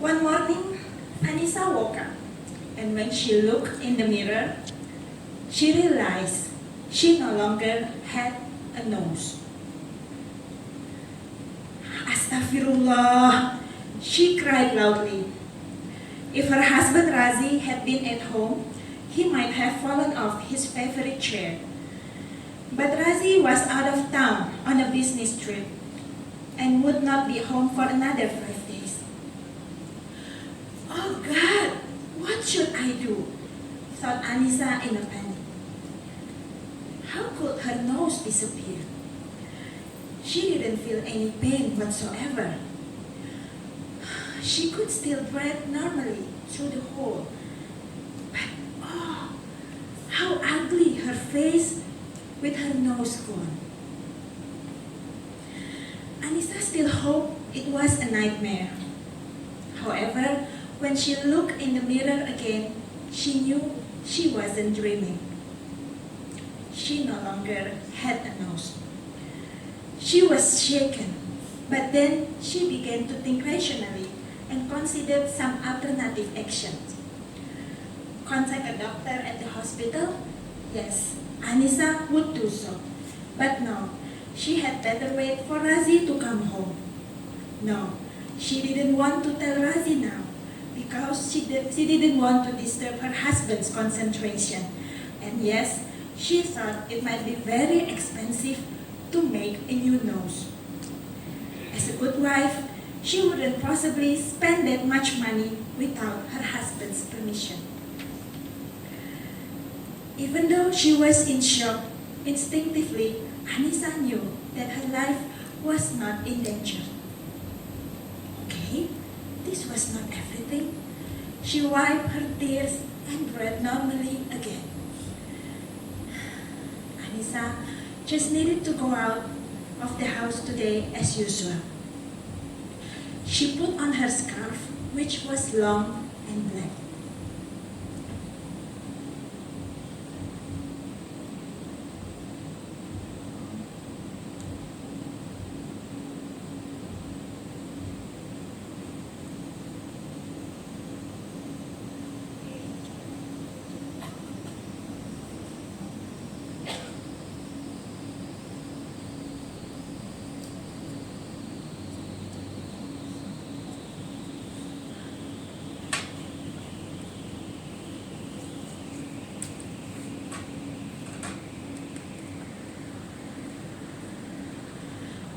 One morning, Annisa woke up, and when she looked in the mirror, she realized she no longer had a nose. Astaghfirullah, she cried loudly. If her husband Razi had been at home, he might have fallen off his favorite chair. But Razi was out of town on a business trip and would not be home for another 5 days. Oh God, what should I do? Thought Annisa in a panic. How could her nose disappear? She didn't feel any pain whatsoever. She could still breathe normally through the hole. But oh, how ugly her face with her nose gone. Annisa still hoped it was a nightmare. However, when she looked in the mirror again, she knew she wasn't dreaming. She no longer had a nose. She was shaken, but then she began to think rationally and considered some alternative actions. Contact a doctor at the hospital? Yes, Annisa would do so. But no, she had better wait for Razi to come home. No, she didn't want to tell Razi now because she didn't want to disturb her husband's concentration. And yes, she thought it might be very expensive to make a new nose. As a good wife, she wouldn't possibly spend that much money without her husband's permission. Even though she was in shock, instinctively, Annisa knew that her life was not in danger. Okay, this was not everything. She wiped her tears and breathed normally again. Annisa just needed to go out of the house today as usual. She put on her scarf, which was long and black.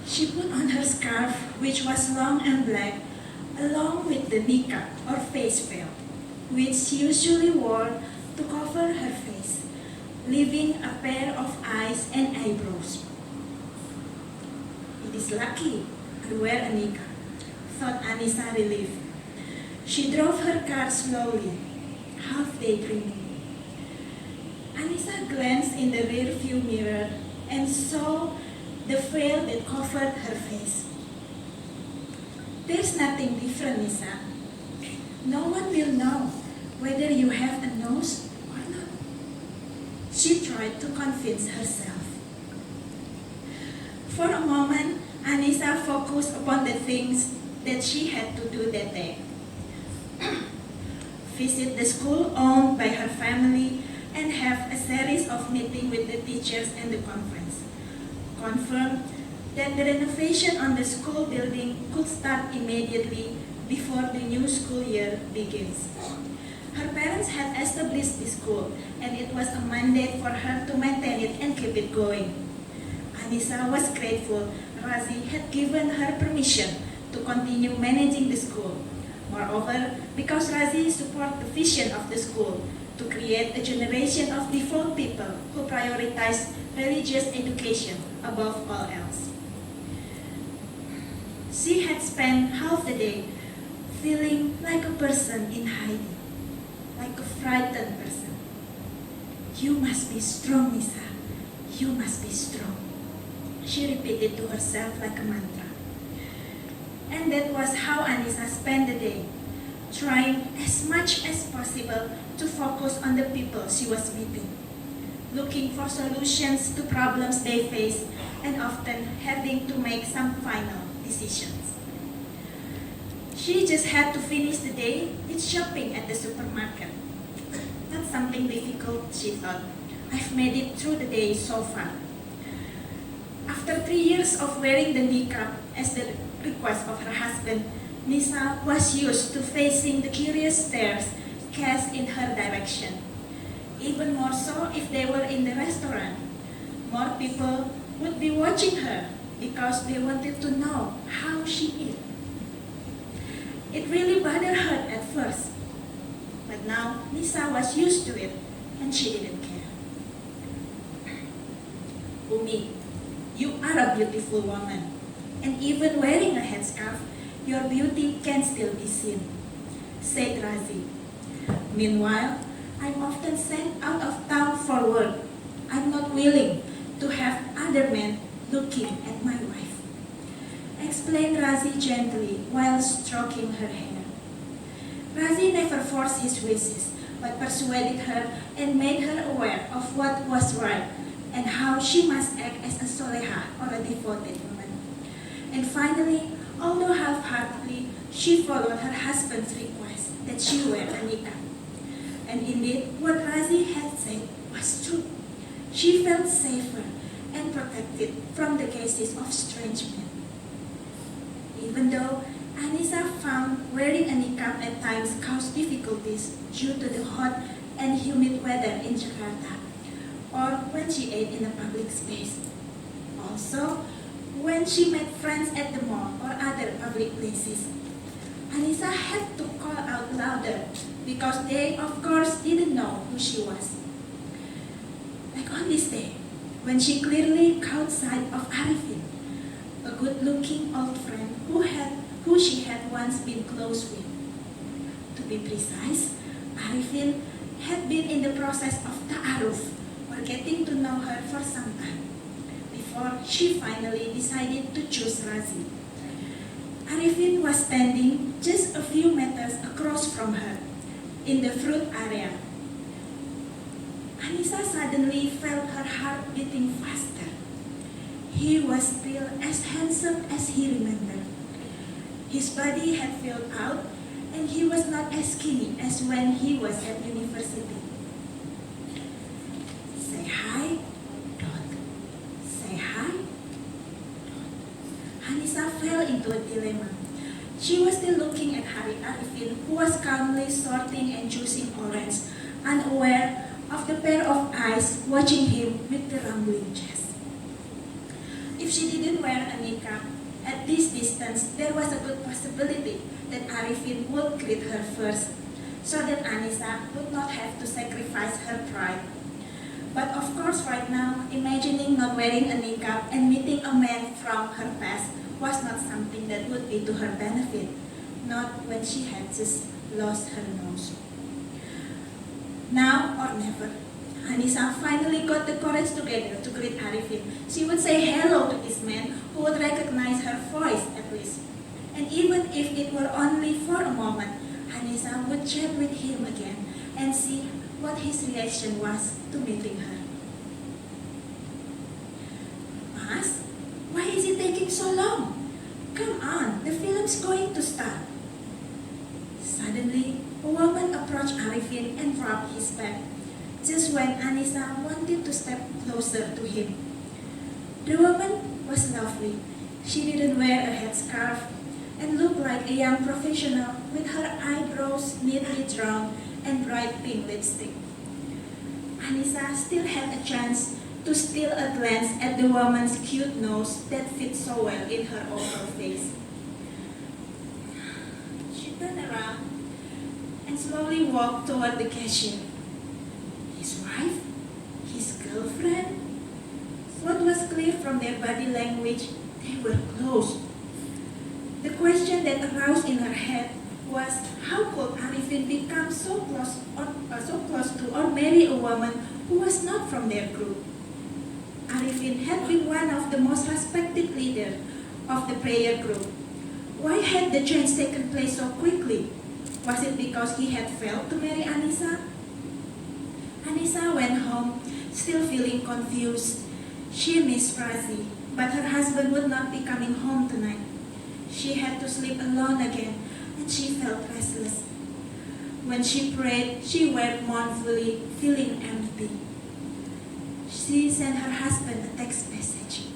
She put on her scarf, which was long and black, along with the niqab or face veil, which she usually wore to cover her face, leaving a pair of eyes and eyebrows. It is lucky I wear a niqab, thought Annisa relieved. She drove her car slowly, half daydreaming. Annisa glanced in the rear view mirror and saw the veil that covered her face. There's nothing different, Nisa. No one will know whether you have a nose or not. She tried to convince herself. For a moment, Annisa focused upon the things that she had to do that day. Visit the school owned by her family and have a series of meetings with the teachers and the conference. Confirmed that the renovation on the school building could start immediately before the new school year begins. Her parents had established the school, and it was a mandate for her to maintain it and keep it going. Annisa was grateful Razi had given her permission to continue managing the school. Moreover, because Razi supported the vision of the school to create a generation of devout people who prioritize religious education above all else. She had spent half the day feeling like a person in hiding, like a frightened person. You must be strong, Nisa. You must be strong. She repeated to herself like a mantra. And that was how Annisa spent the day, trying as much as possible to focus on the people she was meeting, looking for solutions to problems they face, and often having to make some final decisions. She just had to finish the day with shopping at the supermarket. Not something difficult, she thought. I've made it through the day so far. After 3 years of wearing the niqab as the request of her husband, Nisa was used to facing the curious stares cast in her direction. Even more so if they were in the restaurant. More people would be watching her because they wanted to know how she ate. It really bothered her at first, but now Nisa was used to it and she didn't care. Umi, you are a beautiful woman, and even wearing a headscarf, your beauty can still be seen, said Razi. Meanwhile, I'm often sent out of town for work. I'm not willing to have other men looking at my wife, explained Razi gently while stroking her hair. Razi never forced his wishes, but persuaded her and made her aware of what was right and how she must act as a soleha or a devoted woman. And finally, although half-heartedly, she followed her husband's request that she wear a niqab. And indeed, what Razi had said was true. She felt safer and protected from the gazes of strange men. Even though Annisa found wearing a niqab at times caused difficulties due to the hot and humid weather in Jakarta, or when she ate in a public space. Also, when she met friends at the mall or other public places, Annisa had to call out louder because they, of course, didn't know who she was. Like on this day, when she clearly caught sight of Arifin, a good-looking old friend who she had once been close with. To be precise, Arifin had been in the process of ta'aruf, or getting to know her for some time, before she finally decided to choose Razi. Arifin was standing just a few meters across from her, in the fruit area. Annisa suddenly felt her heart beating faster. He was still as handsome as he remembered. His body had filled out, and he was not as skinny as when he was at university. Say hi, don't. Say hi, don't. Annisa fell into a dilemma. She was still looking at Arifin, who was calmly sorting and juicing orange, unaware of the pair of eyes watching him with the rumbling chest. If she didn't wear a niqab, at this distance, there was a good possibility that Arifin would greet her first, so that Annisa would not have to sacrifice her pride. But of course, right now, imagining not wearing a niqab and meeting a man from her past was not something that would be to her benefit, not when she had just lost her nose. Now or never, Annisa finally got the courage together to greet Arifin. She would say hello to this man who would recognize her voice at least. And even if it were only for a moment, Annisa would chat with him again and see what his reaction was to meeting her. Mas, why is it taking so long? Come on, the film's going to start. Suddenly, a woman approached Arifin and rubbed his back, just when Annisa wanted to step closer to him. The woman was lovely. She didn't wear a headscarf and looked like a young professional with her eyebrows neatly drawn and bright pink lipstick. Annisa still had a chance to steal a glance at the woman's cute nose that fit so well in her oval face. She turned around and slowly walked toward the cashier. His wife? His girlfriend? What was clear from their body language, they were close. The question that aroused in her head was, how could Arifin become so close to or marry a woman who was not from their group? Arifin had been one of the most respected leaders of the prayer group. Why had the change taken place so quickly? Was it because he had failed to marry Annisa? Annisa went home, still feeling confused. She missed Razi, but her husband would not be coming home tonight. She had to sleep alone again and she felt restless. When she prayed, she wept mournfully, feeling empty. She sent her husband a text message.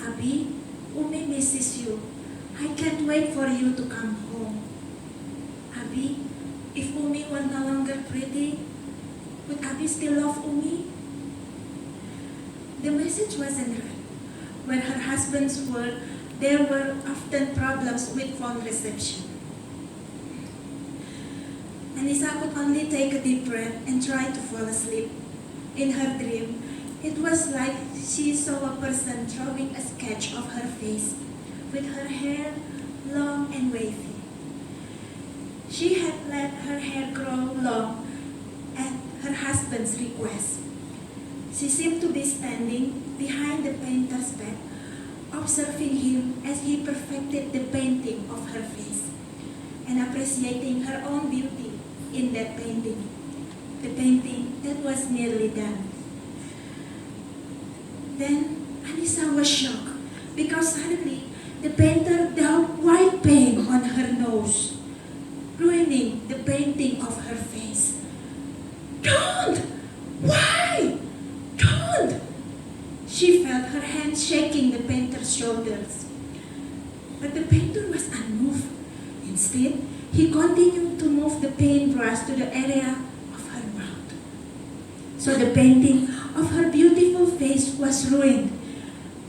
Abi, Umi misses you. I can't wait for you to come home. Abi, if Umi were no longer pretty, would Abi still love Umi? The message wasn't read. When her husband's word, there were often problems with phone reception. Annisa could only take a deep breath and try to fall asleep. In her dream, it was like she saw a person drawing a sketch of her face, with her hair long and wavy. She had let her hair grow long at her husband's request. She seemed to be standing behind the painter's back, observing him as he perfected the painting of her face, and appreciating her own beauty in that painting, the painting that was nearly done. Then Annisa was shocked because suddenly the painter daubed white paint on her nose, ruining the painting of her face. Don't! Why? Don't! She felt her hands shaking the painter's shoulders. But the painter was unmoved. Instead, he continued to move the paintbrush to the area of her mouth. So the painting of her beautiful face was ruined.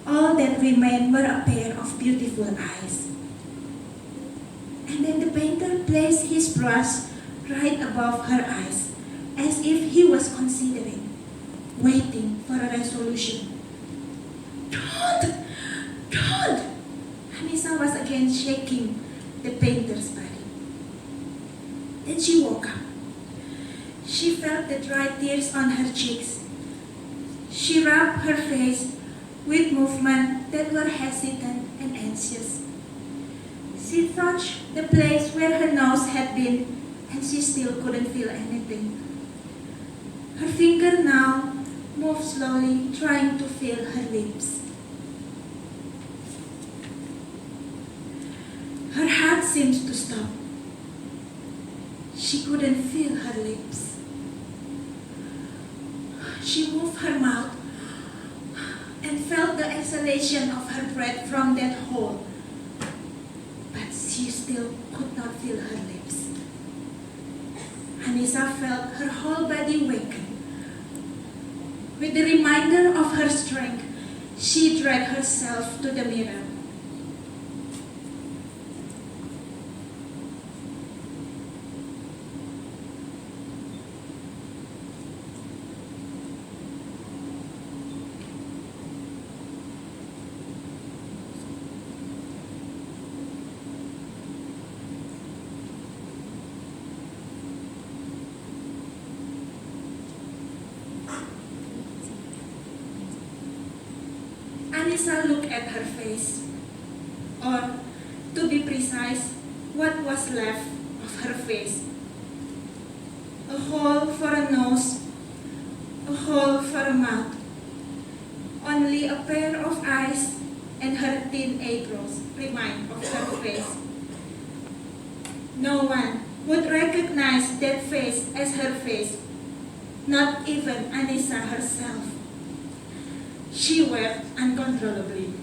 All that remained were a pair of beautiful eyes. And then the painter placed his brush right above her eyes, as if he was considering, waiting for a resolution. Don't! Don't! Annisa was again shaking the painter's body. Then she woke up. She felt the dry tears on her cheeks. She rubbed her face with movements that were hesitant and anxious. She touched the place where her nose had been, and she still couldn't feel anything. Her finger now moved slowly, trying to feel her lips. Her heart seemed to stop. She couldn't feel her lips. She moved her mouth and felt the exhalation of her breath from that hole. But she still could not feel her lips. Annisa felt her whole body waken. With the reminder of her strength, she dragged herself to the mirror. Annisa looked at her face, or, to be precise, what was left of her face. A hole for a nose, a hole for a mouth, only a pair of eyes and her thin eyebrows remained of her face. No one would recognize that face as her face, not even Annisa herself. She wept uncontrollably.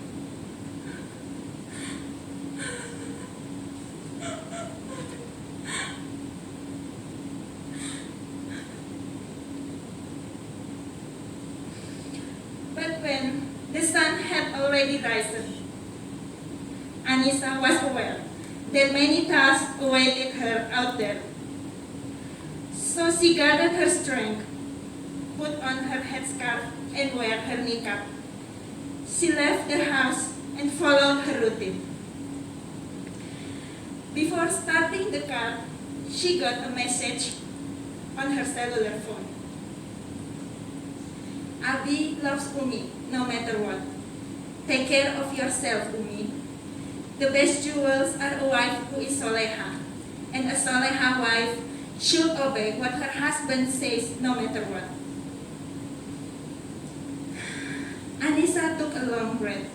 But when the sun had already risen, Annisa was aware that many tasks awaited her out there. So she gathered her strength, put on her headscarf, and wear her niqab. She left the house and followed her routine. Before starting the car, she got a message on her cellular phone. Abi loves Umi, no matter what. Take care of yourself, Umi. The best jewels are a wife who is soleha, and a soleha wife should obey what her husband says no matter what. Annisa took a long breath.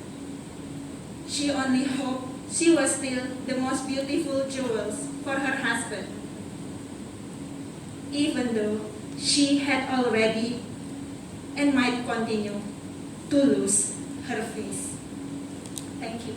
She only hoped she was still the most beautiful jewels for her husband, even though she had already and might continue to lose her face. Thank you.